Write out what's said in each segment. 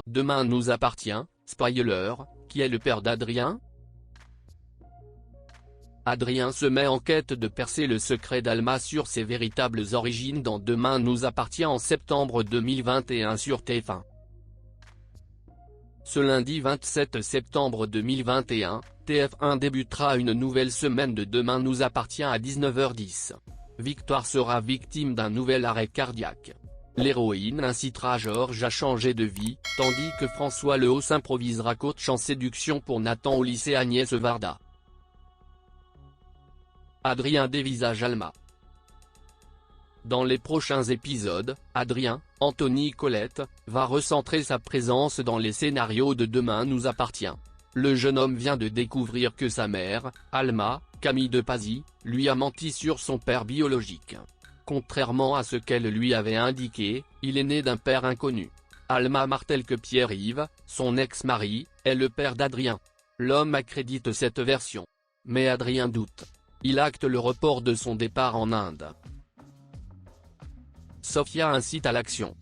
Demain nous appartient, spoiler, qui est le père d'Adrien? Adrien se met en quête de percer le secret d'Alma sur ses véritables origines dans Demain nous appartient en septembre 2021 sur TF1. Ce lundi 27 septembre 2021, TF1 débutera une nouvelle semaine de Demain nous appartient à 19h10. Victoire sera victime d'un nouvel arrêt cardiaque. L'héroïne incitera Georges à changer de vie, tandis que François Lehaut s'improvisera coach en séduction pour Nathan au lycée Agnès Varda. Adrien dévisage Alma. Dans les prochains épisodes, Adrien, Anthony Colette, va recentrer sa présence dans les scénarios de Demain nous appartient. Le jeune homme vient de découvrir que sa mère, Alma, Camille de Pazy, lui a menti sur son père biologique. Contrairement à ce qu'elle lui avait indiqué, il est né d'un père inconnu. Alma martèle que Pierre-Yves, son ex-mari, est le père d'Adrien. L'homme accrédite cette version. Mais Adrien doute. Il acte le report de son départ en Inde. Sofia incite à l'action.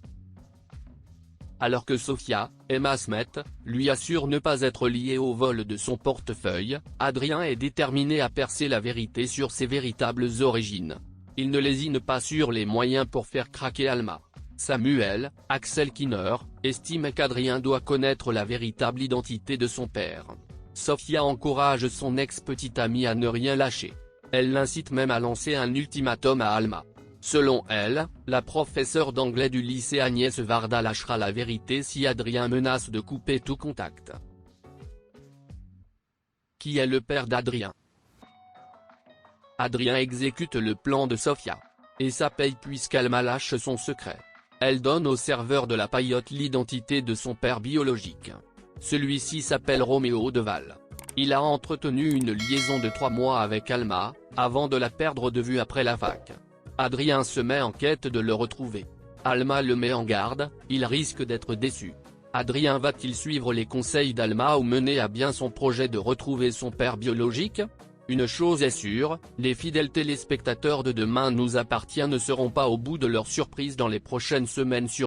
Alors que Sofia, Emma Smet, lui assure ne pas être liée au vol de son portefeuille, Adrien est déterminé à percer la vérité sur ses véritables origines. Il ne lésine pas sur les moyens pour faire craquer Alma. Samuel, Axel Kinner, estime qu'Adrien doit connaître la véritable identité de son père. Sofia encourage son ex-petite amie à ne rien lâcher. Elle l'incite même à lancer un ultimatum à Alma. Selon elle, la professeure d'anglais du lycée Agnès Varda lâchera la vérité si Adrien menace de couper tout contact. Qui est le père d'Adrien? Adrien exécute le plan de Sofia. Et ça paye puisqu'Alma lâche son secret. Elle donne au serveur de la paillote l'identité de son père biologique. Celui-ci s'appelle Roméo Deval. Il a entretenu une liaison de 3 mois avec Alma, avant de la perdre de vue après la fac. Adrien se met en quête de le retrouver. Alma le met en garde, il risque d'être déçu. Adrien va-t-il suivre les conseils d'Alma ou mener à bien son projet de retrouver son père biologique? Une chose est sûre, les fidèles téléspectateurs de Demain nous appartient ne seront pas au bout de leur surprise dans les prochaines semaines sur